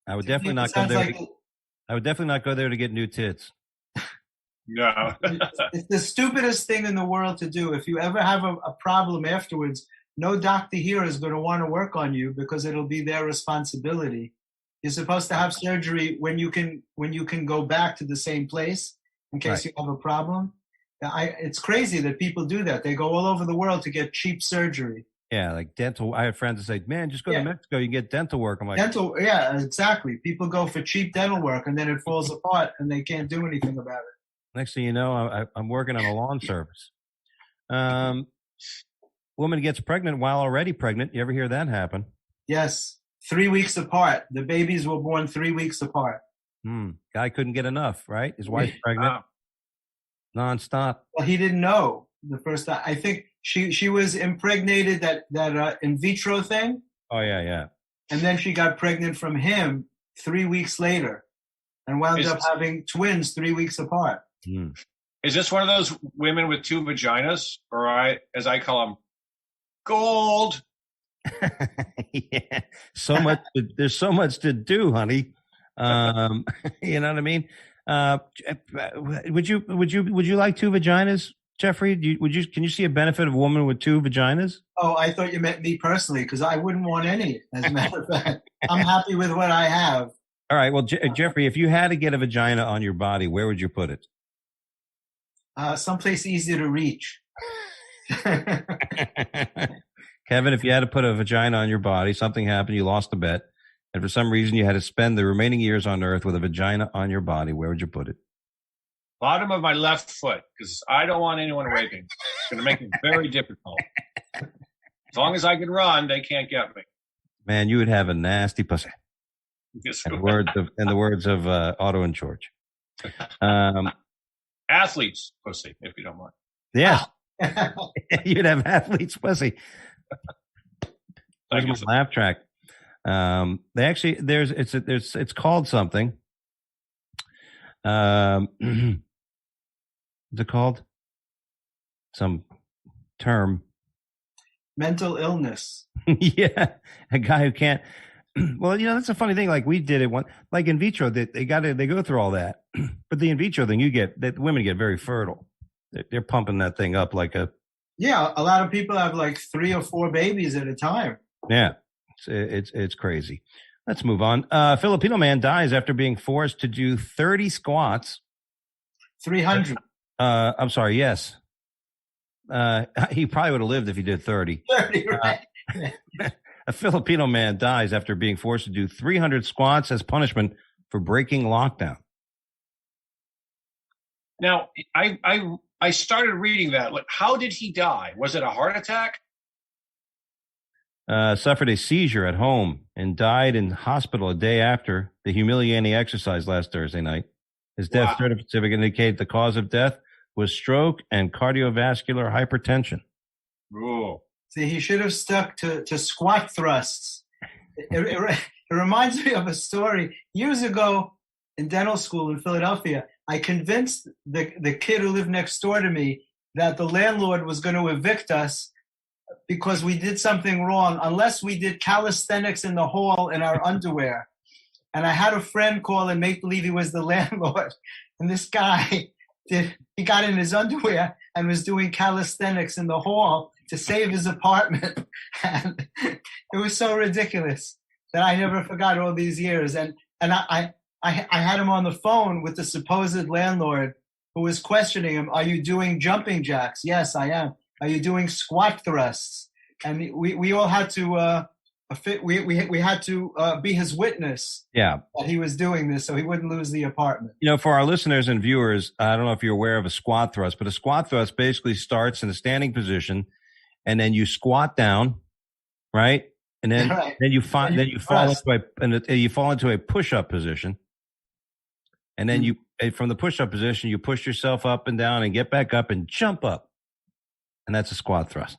I would definitely not go there. I would definitely not go there to get new tits. No. It's the stupidest thing in the world to do. If you ever have a problem afterwards, no doctor here is going to want to work on you because it'll be their responsibility. You're supposed to have surgery when you can go back to the same place in case you have a problem. It's crazy that people do that. They go all over the world to get cheap surgery. Yeah, like dental. I had friends that say, "Man, just go to Mexico. You can get dental work." I'm like, dental. Yeah, exactly. People go for cheap dental work, and then it falls apart, and they can't do anything about it. Next thing you know, I'm working on a lawn service. Woman gets pregnant while already pregnant. You ever hear that happen? Yes, 3 weeks apart. The babies were born 3 weeks apart. Guy couldn't get enough, right? His wife's pregnant, nonstop. Well, he didn't know the first time. I think she was impregnated that in vitro thing. Oh yeah. And then she got pregnant from him 3 weeks later, and wound up having twins 3 weeks apart. Is this one of those women with 2 vaginas, or as I call them, gold? Yeah, so much. There's so much to do, honey. You know what I mean? Would you like 2 vaginas, Jeffrey? Can you see a benefit of a woman with 2 vaginas? Oh, I thought you meant me personally, because I wouldn't want any. As a matter of fact, I'm happy with what I have. All right. Well, Jeffrey, if you had to get a vagina on your body, where would you put it? Someplace easy to reach. Kevin, if you had to put a vagina on your body, something happened, you lost a bet, and for some reason you had to spend the remaining years on Earth with a vagina on your body, where would you put it? Bottom of my left foot, because I don't want anyone raping. It's going to make it very difficult. As long as I can run, they can't get me. Man, you would have a nasty pussy. Yes. In the words of Otto and George. Athlete's pussy, if you don't mind. Yeah. You'd have athlete's pussy. There's my laugh track. They actually it's called something. What's it called? Some term. Mental illness. Yeah, a guy who can't. Well, that's a funny thing. Like we did it like in vitro. They go through all that, but the in vitro thing, women get very fertile. They're pumping that thing up like a. Yeah, a lot of people have like 3 or 4 babies at a time. Yeah, it's crazy. Let's move on. Filipino man dies after being forced to do 30 squats. 300. I'm sorry. Yes. He probably would have lived if he did 30. 30, right? A Filipino man dies after being forced to do 300 squats as punishment for breaking lockdown. Now, I started reading that. How did he die? Was it a heart attack? Suffered a seizure at home and died in hospital a day after the humiliating exercise last Thursday night. His death certificate indicated the cause of death was stroke and cardiovascular hypertension. Ooh. See, he should have stuck to squat thrusts. It reminds me of a story. Years ago in dental school in Philadelphia, I convinced the kid who lived next door to me that the landlord was going to evict us because we did something wrong, unless we did calisthenics in the hall in our underwear. And I had a friend call and make believe he was the landlord. And this guy, he got in his underwear and was doing calisthenics in the hall to save his apartment. And it was so ridiculous that I never forgot all these years. And I had him on the phone with the supposed landlord who was questioning him. Are you doing jumping jacks? Yes, I am. Are you doing squat thrusts? And we all had to We had to be his witness. Yeah. That he was doing this, so he wouldn't lose the apartment. You know, for our listeners and viewers, I don't know if you're aware of a squat thrust, but a squat thrust basically starts in a standing position, and then you squat down, right? And then you fall into a push-up position, and then you from the push-up position you push yourself up and down and get back up and jump up, and that's a squat thrust.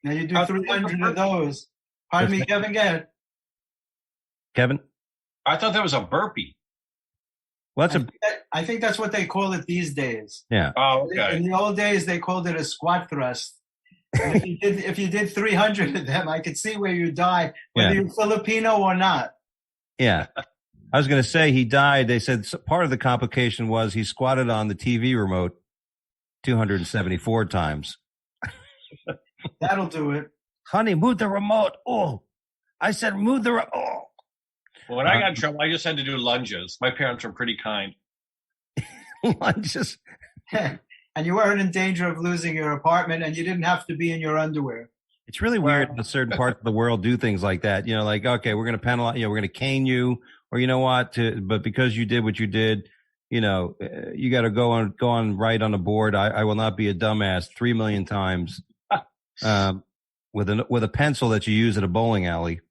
Now you do 300 of those. Pardon me, Kevin. Go ahead. Kevin, I thought that was a burpee. Well, I think that's what they call it these days. Yeah. Oh, okay. In the old days, they called it a squat thrust. And if you did 300 of them, I could see where you die, whether you're Filipino or not. Yeah. I was going to say he died. They said part of the complication was he squatted on the TV remote 274 times. That'll do it. Honey, move the remote. Oh, I said move the remote. Oh. Well, when I got in trouble, I just had to do lunges. My parents were pretty kind. Lunges. And you weren't in danger of losing your apartment, and you didn't have to be in your underwear. It's really weird how certain parts of the world do things like that. You know, like, okay, we're going to penalize, we're going to cane you, or you know what, but because you did what you did, you got to go on right on the board. I will not be a dumbass 3 million times with a pencil that you use at a bowling alley.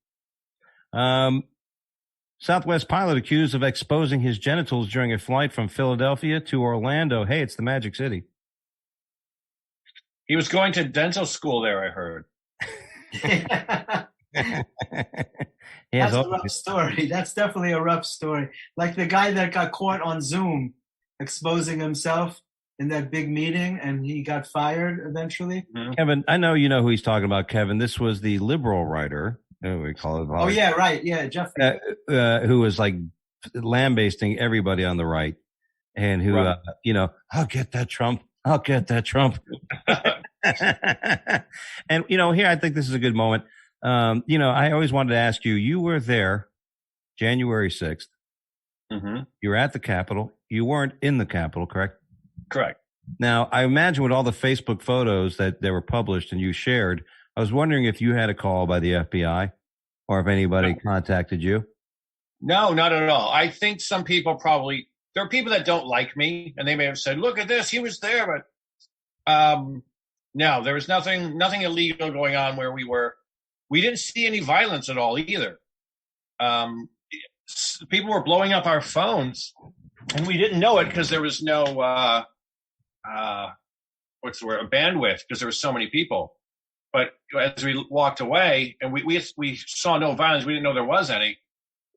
Southwest pilot accused of exposing his genitals during a flight from Philadelphia to Orlando. Hey, it's the Magic City. He was going to dental school there, I heard. That's a rough story. That's definitely a rough story. Like the guy that got caught on Zoom exposing himself in that big meeting, and he got fired eventually. Mm-hmm. Kevin, I know you know who he's talking about, Kevin. This was the liberal writer. We call it. Oh yeah, right. Yeah, Jeffrey, who was like lambasting everybody on the right, and who, I'll get that Trump. I'll get that Trump. And here I think this is a good moment. I always wanted to ask you. You were there, January 6th. Mm-hmm. You were at the Capitol. You weren't in the Capitol, correct? Correct. Now, I imagine with all the Facebook photos that were published and you shared, I was wondering if you had a call by the FBI or if anybody contacted you. No, not at all. I think some people there are people that don't like me, and they may have said, look at this, he was there. But no, there was nothing illegal going on where we were. We didn't see any violence at all either. People were blowing up our phones, and we didn't know it because there was no, what's the word, a bandwidth, because there were so many people. But as we walked away and we saw no violence, we didn't know there was any.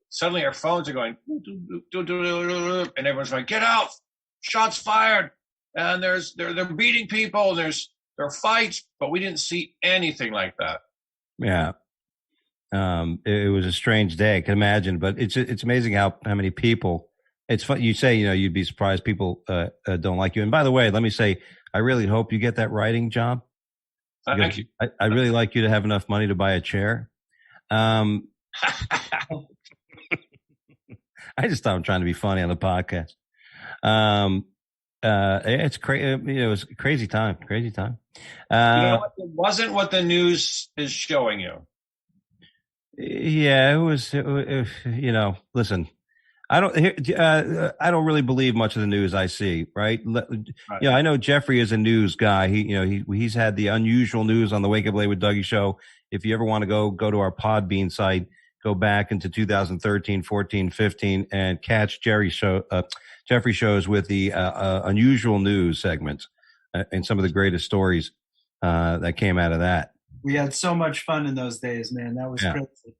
Suddenly our phones are going, and everyone's like, get out, shots fired. And they're beating people. There are fights, but we didn't see anything like that. Yeah. It was a strange day, I can imagine, but it's amazing how many people, it's fun. You say, you'd be surprised people don't like you. And by the way, let me say, I really hope you get that writing job. Thank you. I really like you to have enough money to buy a chair. I just thought I'm trying to be funny on the podcast. It's crazy. It was a crazy time. Crazy time. It wasn't what the news is showing you. Yeah, it was. Listen, I don't really believe much of the news I see. Right. I know Jeffrey is a news guy. He's had the unusual news on the Wake Up Late with Dougie show. If you ever want to go to our Podbean site, go back into 2013, 14, 15, and catch Jeffrey shows with the unusual news segments and some of the greatest stories that came out of that. We had so much fun in those days, man. That was crazy.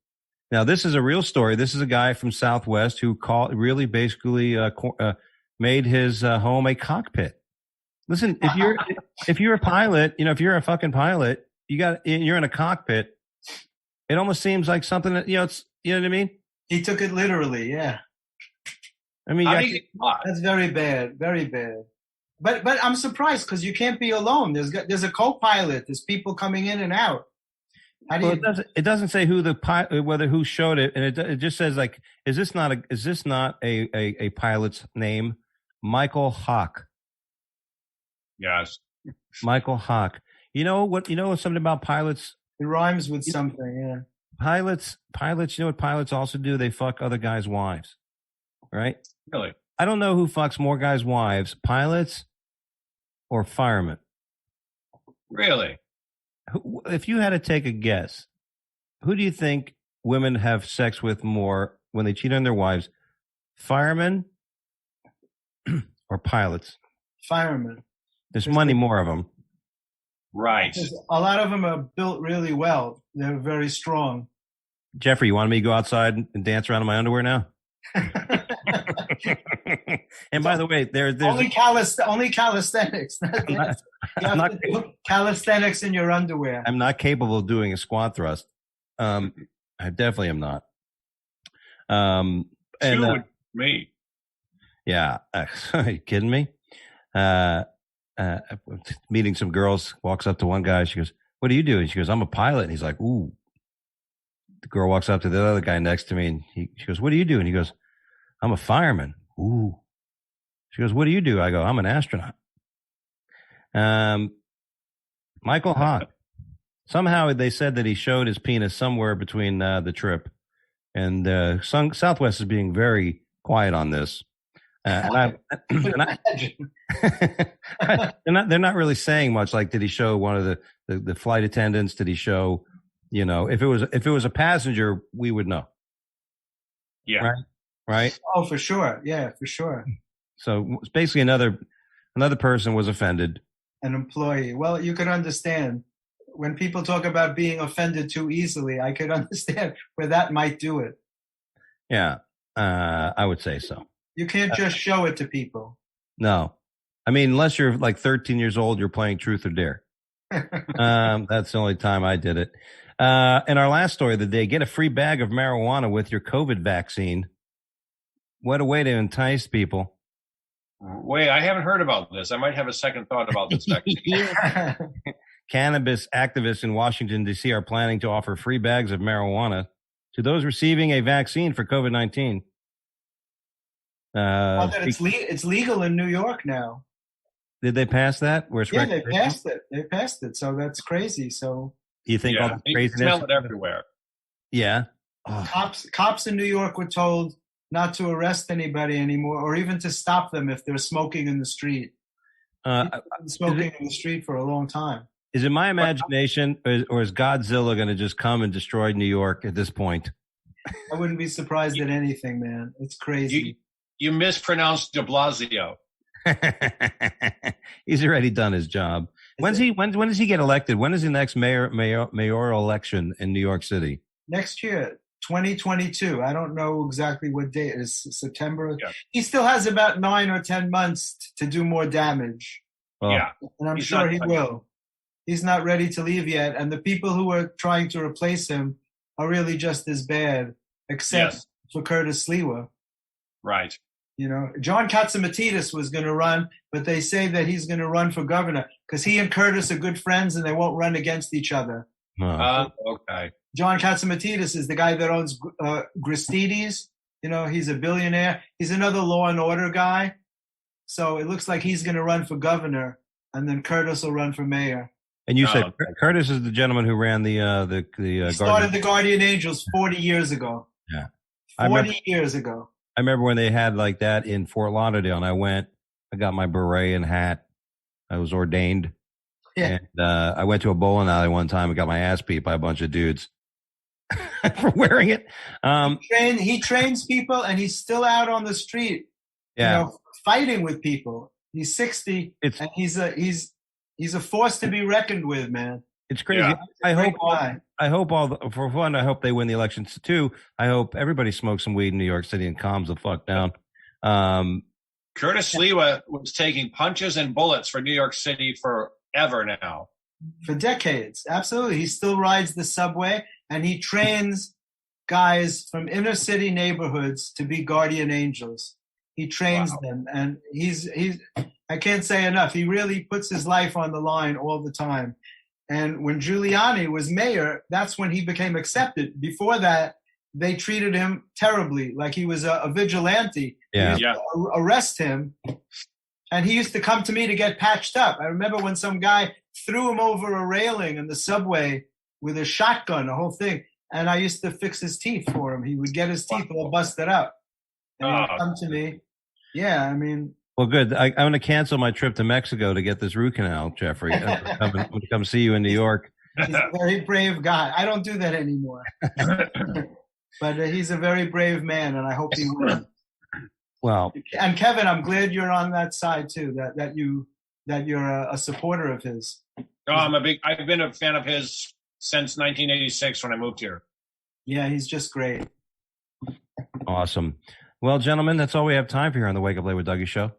Now, this is a real story. This is a guy from Southwest who basically made his home a cockpit. Listen, if you're a pilot, if you're a fucking pilot, you're in a cockpit. It almost seems like something that, it's, you know what I mean? He took it literally. Yeah. I mean, that's very bad. Very bad. But I'm surprised because you can't be alone. There's a co-pilot. There's people coming in and out. It doesn't say who who showed it, and it just says like, is this not a pilot's name? Michael Hawk. Yes. Michael Hawk. You know something about pilots? It rhymes with something. Yeah. Pilots, you know what pilots also do? They fuck other guys' wives, right? Really? I don't know who fucks more guys' wives, pilots or firemen. Really? If you had to take a guess, who do you think women have sex with more when they cheat on their wives? Firemen or pilots? Firemen. There's money more of them. Right. A lot of them are built really well. They're very strong. Jeffrey, you want me to go outside and dance around in my underwear now? And by the way, there's only calisthenics. Calisthenics in your underwear. I'm not capable of doing a squat thrust. I definitely am not. And me. Yeah, are you kidding me? Meeting some girls, walks up to one guy. She goes, "What are you doing?" She goes, "I'm a pilot." And he's like, "Ooh." The girl walks up to the other guy next to me, and she goes, "What are you doing?" He goes, "I'm a fireman." Ooh. She goes, "What do you do?" I go, "I'm an astronaut." Michael Hahn. Somehow they said that he showed his penis somewhere between the trip, and Southwest is being very quiet on this. They're not really saying much. Like, did he show one of the flight attendants? Did he show, if it was a passenger, we would know. Yeah. Right. Oh, for sure. Yeah, for sure. So it's basically another person was offended. An employee. Well, you could understand when people talk about being offended too easily. I could understand where that might do it. Yeah, I would say so. You can't just show it to people. No. I mean, unless you're like 13 years old, you're playing Truth or Dare. That's the only time I did it. In our last story of the day, get a free bag of marijuana with your COVID vaccine. What a way to entice people. Wait, I haven't heard about this. I might have a second thought about this vaccine. Cannabis activists in Washington, D.C. are planning to offer free bags of marijuana to those receiving a vaccine for COVID-19. It's legal in New York now. Did they pass that? They passed it. They passed it. So that's crazy. So you think all the craziness? Smell it everywhere. Yeah. Oh. Cops in New York were told not to arrest anybody anymore, or even to stop them if they're smoking in the street. Smoking in the street for a long time. Is it my imagination, or is Godzilla going to just come and destroy New York at this point? I wouldn't be surprised at anything, man. It's crazy. You mispronounced de Blasio. He's already done his job. When does he get elected? When is the next mayoral election in New York City? Next year, 2022. I don't know exactly what date it is. September. Yeah. He still has about 9 or 10 months to do more damage. Oh. Yeah. And I'm sure he will. He's not ready to leave yet. And the people who are trying to replace him are really just as bad, except for Curtis Sliwa. Right. John Katzimatidis was going to run, but they say that he's going to run for governor because he and Curtis are good friends and they won't run against each other. Okay. John Katzimatidis is the guy that owns Gristedes. He's a billionaire. He's another law and order guy. So it looks like he's going to run for governor, and then Curtis will run for mayor. And you said Curtis is the gentleman who ran the started the Guardian Angels 40 years ago. Yeah. 40 years ago. I remember when they had like that in Fort Lauderdale, and I got my beret and hat. I was ordained. Yeah. And I went to a bowling alley one time and got my ass beat by a bunch of dudes for wearing it. He trains people, and he's still out on the street, fighting with people. He's 60, and he's a force to be reckoned with, man. It's crazy. Yeah. I hope they win the elections too. I hope everybody smokes some weed in New York City and calms the fuck down. Curtis Sliwa was taking punches and bullets for New York City forever now. For decades. Absolutely. He still rides the subway, and he trains guys from inner city neighborhoods to be guardian angels. He trains them, and he's I can't say enough. He really puts his life on the line all the time. And when Giuliani was mayor, that's when he became accepted. Before that, they treated him terribly, like he was a vigilante. Yeah. Arrest him. And he used to come to me to get patched up. I remember when some guy threw him over a railing in the subway with a shotgun, the whole thing. and I used to fix his teeth for him. He would get his teeth all busted up, and he would come to me. Yeah, I mean. Well, good. I'm going to cancel my trip to Mexico to get this root canal, Jeffrey. I'm going to come see you in New York. He's a very brave guy. I don't do that anymore. But he's a very brave man, and I hope he will. Well, and Kevin, I'm glad you're on that side too. That you're a supporter of his. Oh, I've been a fan of his since 1986 when I moved here. Yeah, he's just great. Awesome. Well, gentlemen, that's all we have time for here on the Wake Up Late with Dougie show.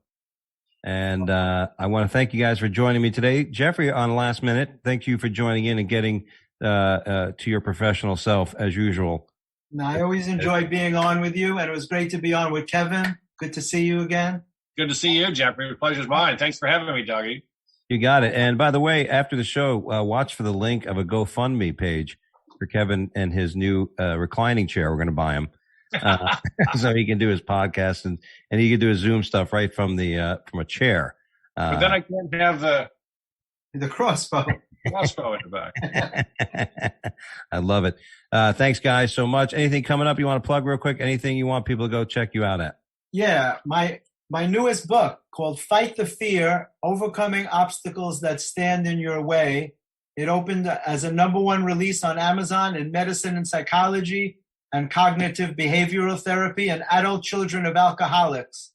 And I want to thank you guys for joining me today. Jeffrey, on last minute, thank you for joining in and getting to your professional self as usual. No, I always enjoy being on with you, and it was great to be on with Kevin. Good to see you again. Good to see you, Jeffrey. The pleasure's mine. Thanks for having me, Dougie. You got it. And by the way, after the show, watch for the link of a GoFundMe page for Kevin and his new reclining chair. We're going to buy him. So he can do his podcast and he can do his Zoom stuff right from a chair. But then I can't have the crossbow in the back. I love it. Thanks, guys, so much. Anything coming up you want to plug real quick? Anything you want people to go check you out at? Yeah, my newest book called Fight the Fear, Overcoming Obstacles That Stand in Your Way. It opened as a #1 release on Amazon in medicine and psychology and cognitive behavioral therapy and adult children of alcoholics.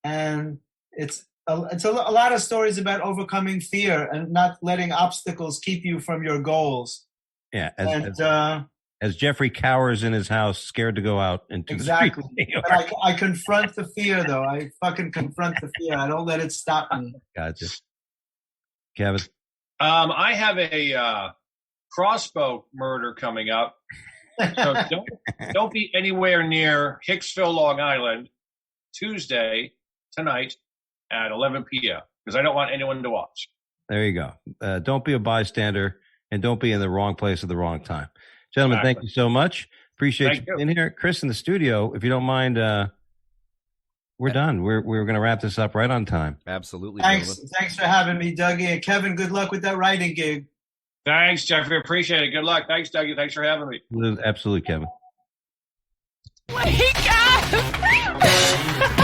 And it's a lot of stories about overcoming fear and not letting obstacles keep you from your goals. Yeah. As Jeffrey cowers in his house, scared to go out into the street. But I confront the fear, though. I fucking confront the fear. I don't let it stop me. Gotcha. Kevin? I have a crossbow murder coming up. So don't be anywhere near Hicksville, Long Island, Tuesday, tonight at 11 p.m. because I don't want anyone to watch. There you go. Don't be a bystander and don't be in the wrong place at the wrong time. Gentlemen, Thank you so much. Appreciate you being here. Chris in the studio, if you don't mind, we're done. We're going to wrap this up right on time. Absolutely. Thanks for having me, Dougie. And Kevin, good luck with that writing gig. Thanks, Jeffrey. Appreciate it. Good luck. Thanks, Dougie. Thanks for having me. Absolutely, Kevin. Wake up!